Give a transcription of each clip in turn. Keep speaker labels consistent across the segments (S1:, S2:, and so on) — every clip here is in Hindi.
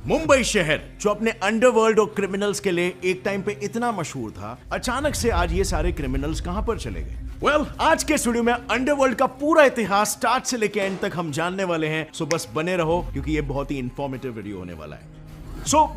S1: मुंबई शहर जो अपने अंडरवर्ल्ड और क्रिमिनल्स के लिए एक टाइम पे इतना मशहूर था, अचानक से आज ये सारे क्रिमिनल्स कहां पर चले गए? आज के स्टूडियो में अंडरवर्ल्ड का पूरा इतिहास स्टार्ट से लेकर एंड तक हम जानने वाले हैं। सो बस बने रहो क्योंकि ये बहुत ही इंफॉर्मेटिव वीडियो होने वाला है।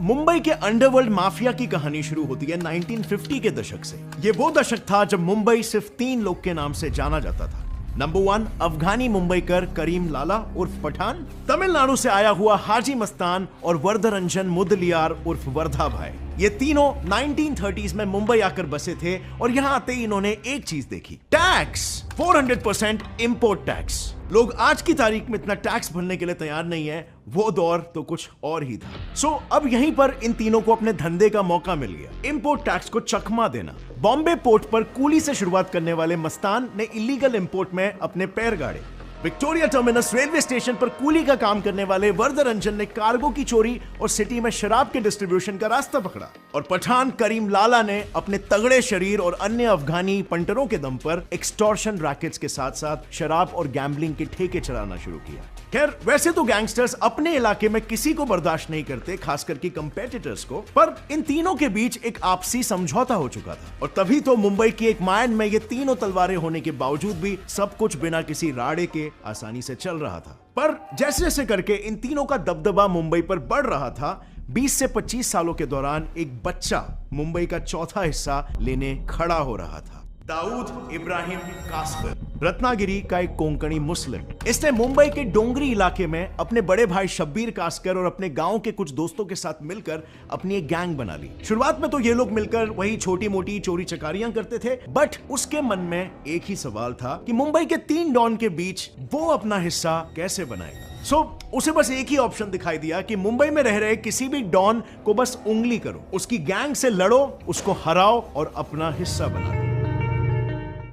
S1: मुंबई के अंडरवर्ल्ड माफिया की कहानी शुरू होती है 1950 के दशक से। ये वो दशक था जब मुंबई सिर्फ 3 लोग के नाम से जाना जाता था। नंबर 1 अफगानी मुंबईकर करीम लाला उर्फ पठान, तमिलनाडु से आया हुआ हाजी मस्तान और वरदरंजन मुदलियार उर्फ वर्धा भाई। ये तीनों 1930s में मुंबई आकर बसे थे और यहां आते ही इन्होंने एक चीज देखी, टैक्स। 400% import tax. लोग आज की तारीख में इतना टैक्स भरने के लिए तैयार नहीं है, वो दौर तो कुछ और ही था। अब यहीं पर इन तीनों को अपने धंधे का मौका मिल गया, इंपोर्ट टैक्स को चकमा देना। बॉम्बे पोर्ट पर कूली से शुरुआत करने वाले मस्तान ने इलीगल इंपोर्ट में अपने पैर गाड़े। विक्टोरिया टर्मिनस रेलवे स्टेशन पर कूली का काम करने वाले वरदरंजन ने कार्गो की चोरी और सिटी में शराब के डिस्ट्रीब्यूशन का रास्ता पकड़ा। और पठान करीम लाला ने अपने तगड़े शरीर और अन्य अफगानी पंटरों के दम पर एक्सटॉर्शन रैकेट्स के साथ साथ शराब और गैम्बलिंग के ठेके चलाना शुरू किया। खैर, वैसे तो गैंगस्टर्स अपने इलाके में किसी को बर्दाश्त नहीं करते, खास करके कंपेटिटर्स को, पर इन तीनों के बीच एक आपसी समझौता हो चुका था। और तभी तो मुंबई की एक मायन में ये तीनों तलवारें होने के बावजूद भी सब कुछ बिना किसी राड़े के आसानी से चल रहा था। पर जैसे जैसे करके इन तीनों का दबदबा मुंबई पर बढ़ रहा था, 20 से 25 सालों के दौरान एक बच्चा मुंबई का चौथा हिस्सा लेने खड़ा हो रहा था। दाऊद इब्राहिम कास्कर, रत्नागिरी का एक कोंकणी मुस्लिम। इसने मुंबई के डोंगरी इलाके में अपने बड़े भाई शब्बीर कास्कर और अपने गांव के कुछ दोस्तों के साथ मिलकर अपनी एक गैंग बना ली। शुरुआत में तो ये लोग मिलकर वही छोटी मोटी चोरी चकारियां करते थे, बट उसके मन में एक ही सवाल था कि मुंबई के 3 डॉन के बीच वो अपना हिस्सा कैसे बनाएगा। उसे बस एक ही ऑप्शन दिखाई दिया कि मुंबई में रह रहे किसी भी डॉन को बस उंगली करो, उसकी गैंग से लड़ो, उसको हराओ और अपना हिस्सा बनाओ।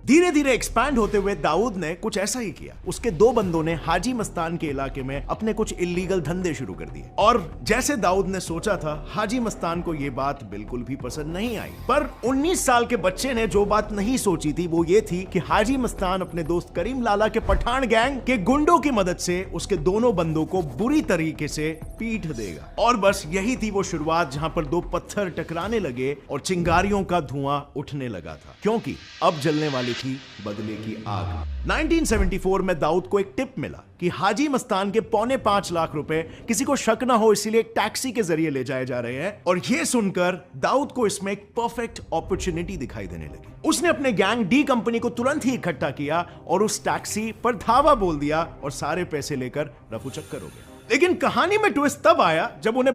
S1: धीरे धीरे एक्सपैंड होते हुए दाऊद ने कुछ ऐसा ही किया। उसके 2 बंदों ने हाजी मस्तान के इलाके में अपने कुछ इलीगल धंधे शुरू कर दिए। और जैसे दाऊद ने सोचा था, हाजी मस्तान को यह बात बिल्कुल भी पसंद नहीं आई। पर 19 साल के बच्चे ने जो बात नहीं सोची थी वो ये थी कि हाजी मस्तान अपने दोस्त करीम लाला के पठान गैंग के गुंडों की मदद से उसके दोनों बंदों को बुरी तरीके से पीट देगा। और बस यही थी वो शुरुआत जहां पर 2 पत्थर टकराने लगे और चिंगारियों का धुआं उठने लगा था, क्योंकि अब जलने वाली थी बदले की आग। 1974 में दाऊद को एक टिप मिला कि हाजी मस्तान के 4.25 लाख रुपए किसी को शक ना हो इसलिए एक टैक्सी के जरिए ले जाए जा रहे हैं। और यह सुनकर दाऊद को इसमें एक परफेक्ट अपॉर्चुनिटी दिखाई देने लगी। उसने अपने गैंग डी कंपनी को तुरंत ही इकट्ठा किया और उस टैक्सी पर धावा बोल दिया और सारे पैसे लेकर रफू चक्कर हो गया। लेकिन कहानी में ट्विस्ट तब आया जब उन्हें